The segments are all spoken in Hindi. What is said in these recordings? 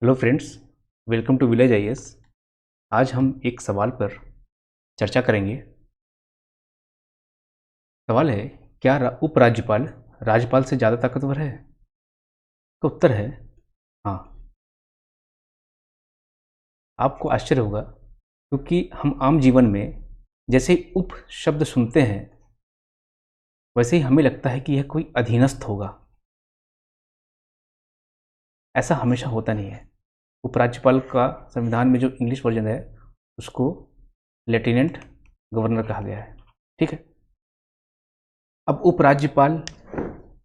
Hello friends, welcome to village IAS. आज हम एक सवाल पर चर्चा करेंगे। सवाल है, क्या उपराज्यपाल राज्यपाल से ज़्यादा ताकतवर है? तो उत्तर है हाँ। आपको आश्चर्य होगा क्योंकि हम आम जीवन में जैसे ही उप शब्द सुनते हैं वैसे ही हमें लगता है कि यह कोई अधीनस्थ होगा। ऐसा हमेशा होता नहीं है। उपराज्यपाल का संविधान में जो इंग्लिश वर्जन है उसको लेफ्टिनेंट गवर्नर कहा गया है। ठीक है। अब उपराज्यपाल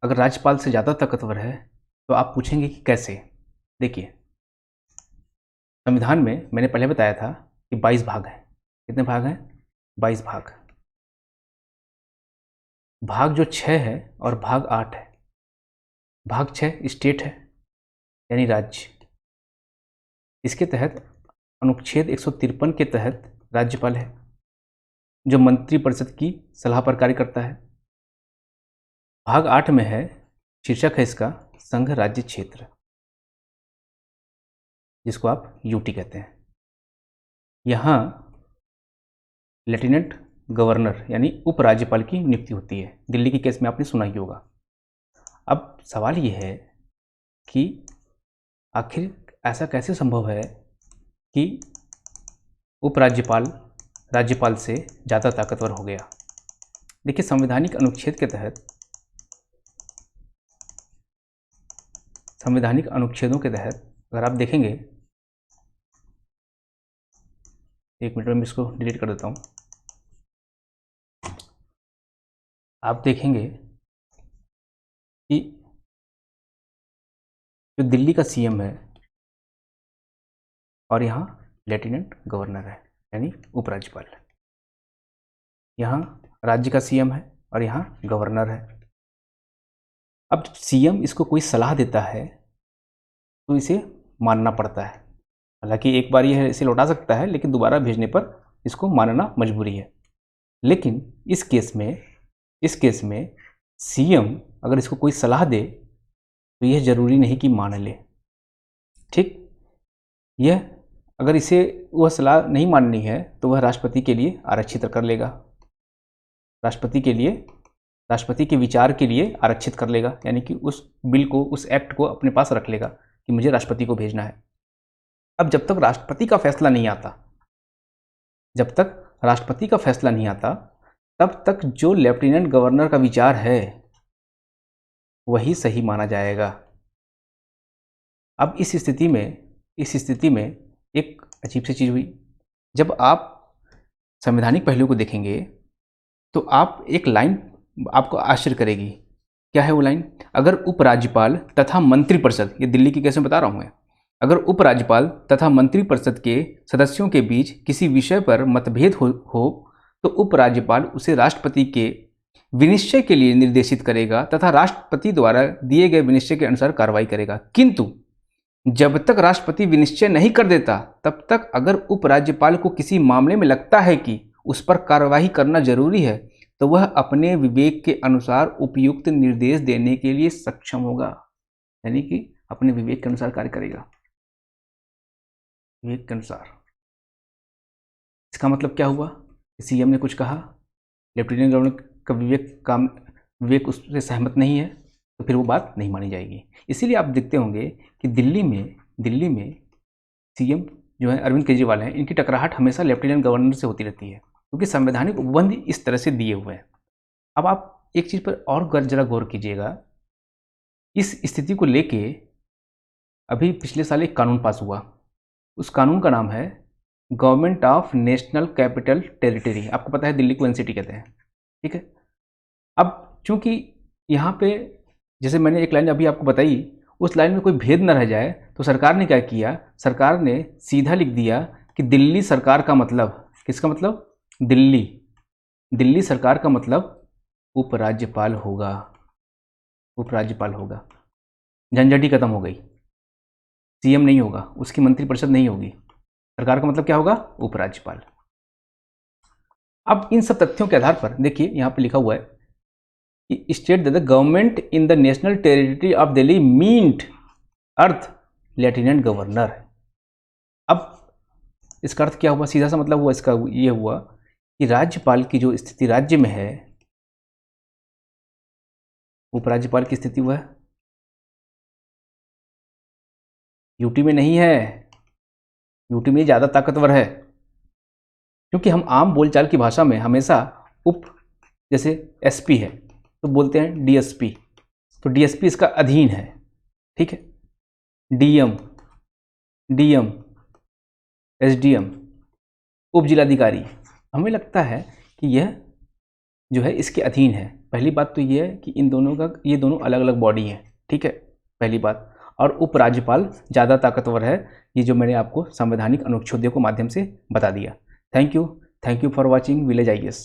अगर राज्यपाल से ज़्यादा ताकतवर है तो आप पूछेंगे कि कैसे। देखिए, संविधान में मैंने पहले बताया था कि 22 भाग हैं। कितने भाग हैं? 22 भाग। भाग जो 6 है और भाग 8 है। भाग 6 स्टेट है यानी राज्य। इसके तहत अनुच्छेद 153 के तहत राज्यपाल है जो मंत्रिपरिषद की सलाह पर कार्य करता है। भाग 8 में है, शीर्षक है इसका संघ राज्य क्षेत्र, जिसको आप यूटी कहते हैं। यहाँ लेफ्टिनेंट गवर्नर यानी उपराज्यपाल की नियुक्ति होती है। दिल्ली के केस में आपने सुना ही होगा। अब सवाल ये है कि आखिर ऐसा कैसे संभव है कि उपराज्यपाल राज्यपाल से ज़्यादा ताकतवर हो गया। देखिए, संवैधानिक अनुच्छेदों के तहत अगर आप देखेंगे, एक मिनट में इसको डिलीट कर देता हूँ। आप देखेंगे कि जो दिल्ली का सीएम है और यहाँ लेफ्टिनेंट गवर्नर है यानी उपराज्यपाल। यहाँ राज्य का सीएम है और यहाँ गवर्नर है। अब सीएम इसको कोई सलाह देता है तो इसे मानना पड़ता है। हालांकि एक बार यह इसे लौटा सकता है, लेकिन दोबारा भेजने पर इसको मानना मजबूरी है। लेकिन इस केस में सीएम अगर इसको कोई सलाह दे तो यह जरूरी नहीं कि मान ले। ठीक, यह अगर इसे वह सलाह नहीं माननी है तो वह राष्ट्रपति के लिए आरक्षित कर लेगा। राष्ट्रपति के विचार के लिए आरक्षित कर लेगा, यानी कि उस बिल को, उस एक्ट को अपने पास रख लेगा कि मुझे राष्ट्रपति को भेजना है। अब जब तक राष्ट्रपति का फैसला नहीं आता तब तक जो लेफ्टिनेंट गवर्नर का विचार है वही सही माना जाएगा। अब इस स्थिति में एक अजीब सी चीज हुई। जब आप संवैधानिक पहलू को देखेंगे तो आप एक लाइन आपको आश्चर्य करेगी। क्या है वो लाइन? अगर उपराज्यपाल तथा मंत्रिपरिषद, ये दिल्ली की केस में बता रहा हूं मैं, अगर उपराज्यपाल तथा मंत्रिपरिषद के सदस्यों के बीच किसी विषय पर मतभेद हो तो उपराज्यपाल उसे राष्ट्रपति के विनिश्चय के लिए निर्देशित करेगा तथा राष्ट्रपति द्वारा दिए गए विनिश्चय के अनुसार कार्रवाई करेगा। किंतु जब तक राष्ट्रपति विनिश्चय नहीं कर देता तब तक अगर उपराज्यपाल को किसी मामले में लगता है कि उस पर कार्रवाई करना जरूरी है तो वह अपने विवेक के अनुसार उपयुक्त निर्देश देने के लिए सक्षम होगा। यानी कि अपने विवेक के अनुसार कार्य करेगा। विवेक के अनुसार, इसका मतलब क्या हुआ? सीएम ने कुछ कहा, लेफ्टिनेंट गवर्नर का विवेक उससे सहमत नहीं है तो फिर वो बात नहीं मानी जाएगी। इसीलिए आप देखते होंगे कि दिल्ली में सीएम जो है अरविंद केजरीवाल हैं, इनकी टकराहट हमेशा लेफ्टिनेंट गवर्नर से होती रहती है क्योंकि संवैधानिक उपबंध इस तरह से दिए हुए हैं। अब आप एक चीज पर और जरा गौर कीजिएगा। इस स्थिति को लेके अभी पिछले साल एक कानून पास हुआ। उस कानून का नाम है government of national capital territory. आपको पता है दिल्ली को एनसीटी कहते हैं। ठीक है। अब चूंकि यहाँ पे जैसे मैंने एक लाइन अभी आपको बताई, उस लाइन में कोई भेद न रह जाए तो सरकार ने क्या किया? सरकार ने सीधा लिख दिया कि दिल्ली सरकार का मतलब, किसका मतलब? दिल्ली सरकार का मतलब उपराज्यपाल होगा। झंझट ही खत्म हो गई। सीएम नहीं होगा, उसकी मंत्रिपरिषद नहीं होगी, सरकार का मतलब क्या होगा? उपराज्यपाल। अब इन सब तथ्यों के आधार पर देखिए, यहां पे लिखा हुआ है कि state the government in the national territory of Delhi meant earth lieutenant governor है। अब इसका अर्थ क्या हुआ, सीधा सा मतलब हुआ इसका ये हुआ कि राज्यपाल की जो स्थिति राज्य में है, उपराज्यपाल की स्थिति वह यूटी में नहीं है, यूटी में ज़्यादा ताकतवर है, क्योंकि हम आम बोलचाल की भाषा में हमेशा उप, जैसे एसपी है तो बोलते हैं डीएसपी, तो डीएसपी इसका अधीन है, ठीक है। डीएम, डीएम, एसडीएम, उप जिलाधिकारी, हमें लगता है कि यह जो है इसके अधीन है। पहली बात तो ये है कि इन दोनों का, ये दोनों अलग अलग बॉडी हैं, ठीक है, पहली बात। और उपराज्यपाल ज़्यादा ताकतवर है, ये जो मैंने आपको संवैधानिक अनुच्छेदों के माध्यम से बता दिया। Thank you for watching village IAS।